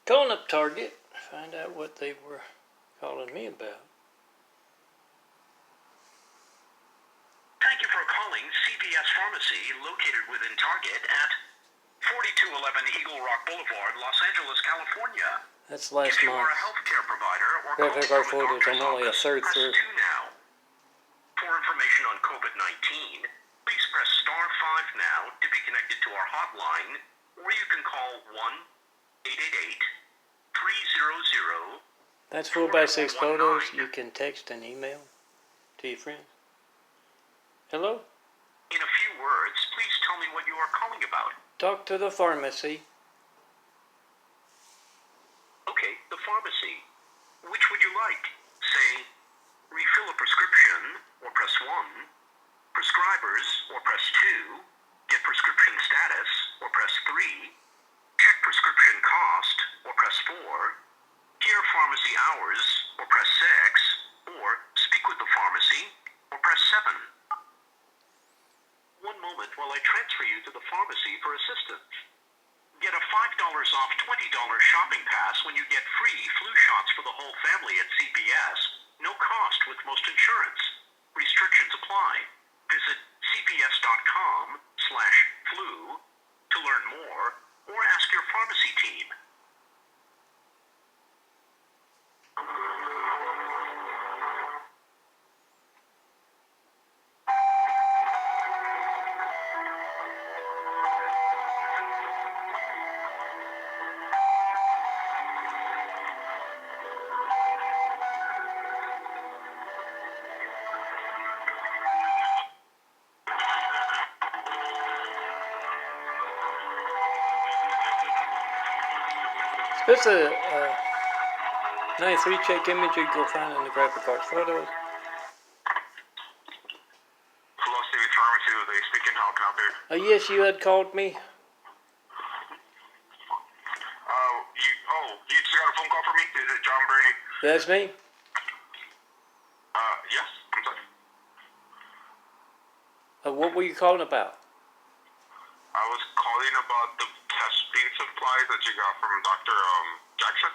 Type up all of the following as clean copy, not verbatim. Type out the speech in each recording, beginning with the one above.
Calling up Target, find out what they were calling me about. Thank you for calling CVS Pharmacy, located within Target at 4211 Eagle Rock Boulevard, Los Angeles, California. That's last If you month. are a healthcare provider or Graphic calling card from a photos, doctor's I'm only a office, third press through. 2 now. For information on COVID-19, please press star 5 now to be connected to our hotline, or you can call 1-888-300. That's 4x6 photos you can text and email to your friends. Hello? In a few words, please tell me what you are calling about. Talk to the pharmacy. Okay, the pharmacy. Which would you like? Say, refill a prescription, or press 1. Prescribers, or press 2. Get prescription status, or press 3. Check prescription cost, or press 4. Hear pharmacy hours, or press 6. Or speak with the pharmacy, or press 7. One moment while I transfer you to the pharmacy for assistance. Get a $5 off $20 shopping pass when you get free flu shots for the whole family at CPS. No cost with most insurance. Restrictions apply. Visit cps.com/flu to learn more or ask your pharmacy team. This is a 93 check image you go find in the graphic card photos. Hello, CVS Pharmacy. They speaking. How can I help you? Yes, you had called me. You just got a phone call from me? Is it John Brady? That's me. Yes. I'm sorry. What were you calling about? I was calling about the testing supplies that you got from Dr. Jackson.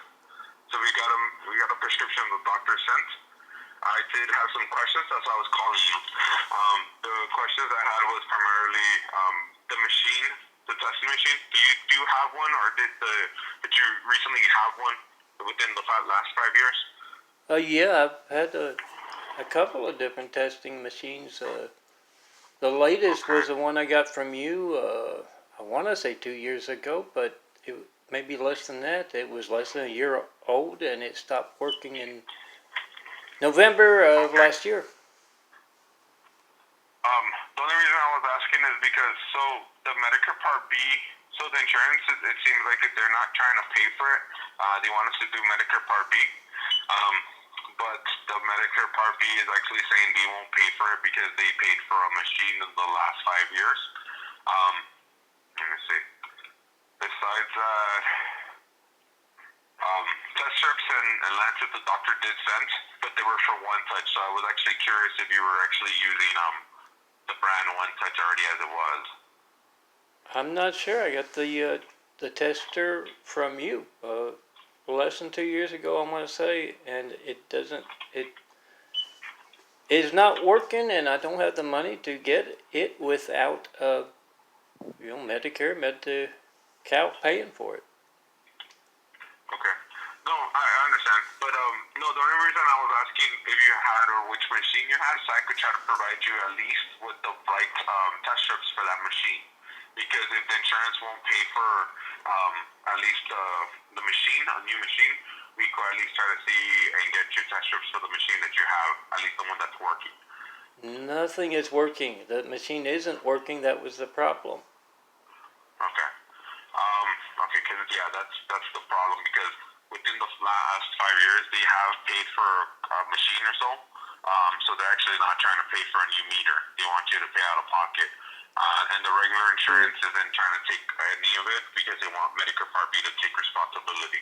So we got a prescription the doctor sent. I did have some questions, that's why I was calling you. The questions I had was primarily the machine, the testing machine. Do you have one, or did you recently have one within the last 5 years? Yeah, I've had a couple of different testing machines. The latest was the one I got from you, I want to say 2 years ago, but it maybe less than that. It was less than a year old, and it stopped working in November of last year. The only reason I was asking is because, the Medicare Part B, the insurance, it seems like if they're not trying to pay for it, they want us to do Medicare Part B. But the Medicare Part B is actually saying they won't pay for it because they paid for a machine in the last 5 years. Let me see. Besides that, test strips and lancets the doctor did send, but they were for One Touch, so I was actually curious if you were actually using the brand One Touch already as it was. I'm not sure. I got the tester from you less than 2 years ago, I want to say, and it is not working, and I don't have the money to get it without Medicare, Medi-Cal paying for it. Okay. No, I understand. But no, the only reason I was asking if you had or which machine you had, so I could try to provide you at least with the right test strips for that machine. Because if the insurance won't pay for at least the machine, a new machine, we could at least try to see and get you test strips for the machine that you have, at least the one that's working. Nothing is working. The machine isn't working. That was the problem. Okay. Okay, because that's the problem, because within the last 5 years they have paid for a machine or so. So they're actually not trying to pay for a new meter. They want you to pay out of pocket. And the regular insurance isn't trying to take any of it because they want Medicare Part B to take responsibility.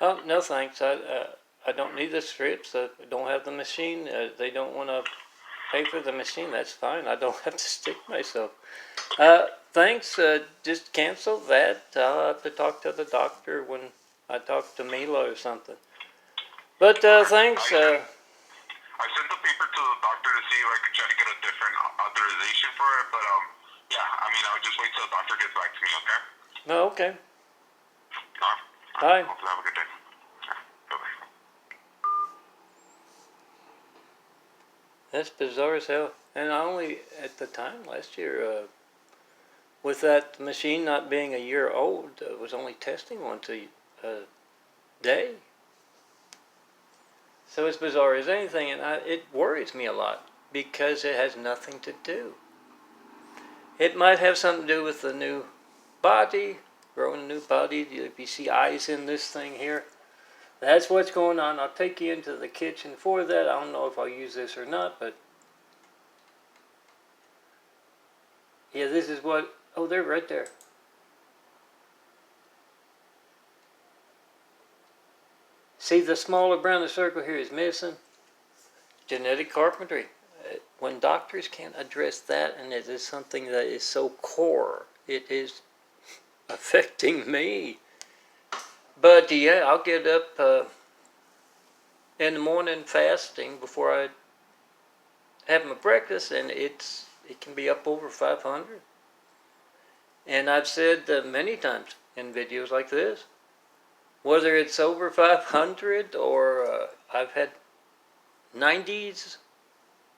Oh, no thanks. I don't need the strips. I don't have the machine. They don't want to pay for the machine. That's fine. I don't have to stick myself. Thanks. Just cancel that. I'll have to talk to the doctor when I talked to Mila or something. But thanks. I sent the paper to the doctor to see if I could try to get a different authorization for it, but yeah, I mean, I'll just wait till the doctor gets back to me, okay? No, okay. Bye. Bye. Hopefully have a good day. Bye-bye. That's bizarre as hell. And I only, at the time last year, with that machine not being a year old, was only testing once a day. So it's bizarre as anything, and it worries me a lot because it has nothing to do. It might have something to do with the new body, growing a new body. If you see eyes in this thing here, that's what's going on. I'll take you into the kitchen for that. I don't know if I'll use this or not, but yeah, this is what, oh, they're right there. See, the smaller brown circle here is missing. Genetic carpentry. When doctors can't address that, and it is something that is so core, it is affecting me. But yeah, I'll get up in the morning fasting before I have my breakfast, and it can be up over 500. And I've said many times in videos like this, whether it's over 500 or I've had 90s,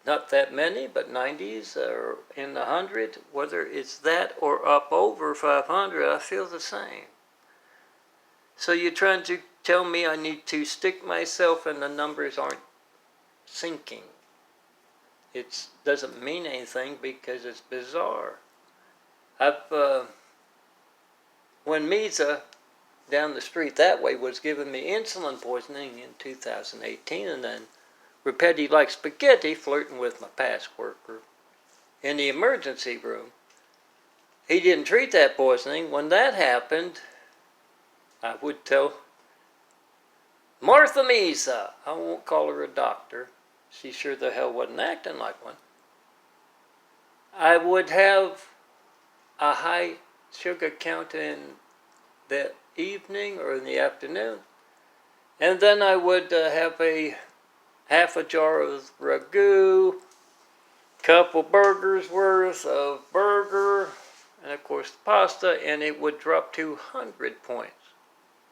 not that many, but 90s or in the 100, whether it's that or up over 500, I feel the same. So you're trying to tell me I need to stick myself and the numbers aren't sinking. It doesn't mean anything because it's bizarre. When Misa down the street that way was giving me insulin poisoning in 2018, and then Rapetti like spaghetti flirting with my past worker in the emergency room. He didn't treat that poisoning. When that happened, I would tell Martha Misa, I won't call her a doctor, she sure the hell wasn't acting like one, I would have a high sugar count in the evening or in the afternoon, and then I would have a half a jar of ragu, couple burgers worth of burger, and of course the pasta, and it would drop 200 points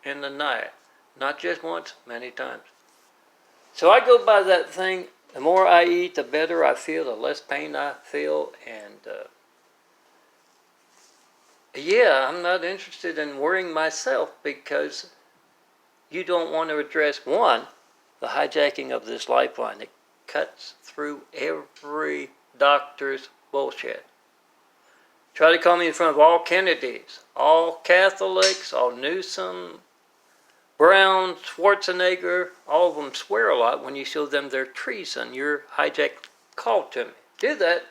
in the night. Not just once, many times. So I go by that thing. The more I eat, the better I feel, the less pain I feel, and yeah, I'm not interested in worrying myself because you don't want to address, one, the hijacking of this lifeline. It cuts through every doctor's bullshit. Try to call me in front of all Kennedys, all Catholics, all Newsom, Brown, Schwarzenegger, all of them swear a lot when you show them their treason, your hijacked call to me. Do that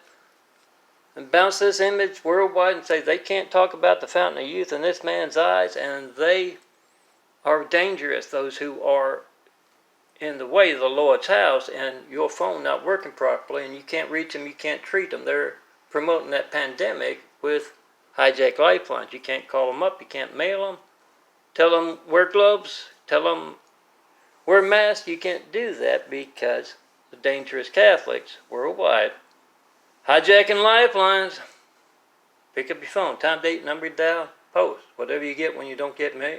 and bounce this image worldwide and say they can't talk about the fountain of youth in this man's eyes, and they are dangerous, those who are in the way of the Lord's house, and your phone not working properly and you can't reach them, you can't treat them. They're promoting that pandemic with hijacked lifelines. You can't call them up, you can't mail them. Tell them wear gloves, tell them wear masks. You can't do that because the dangerous Catholics worldwide hijacking lifelines. Pick up your phone, time, date, number, dial, post, whatever you get when you don't get me.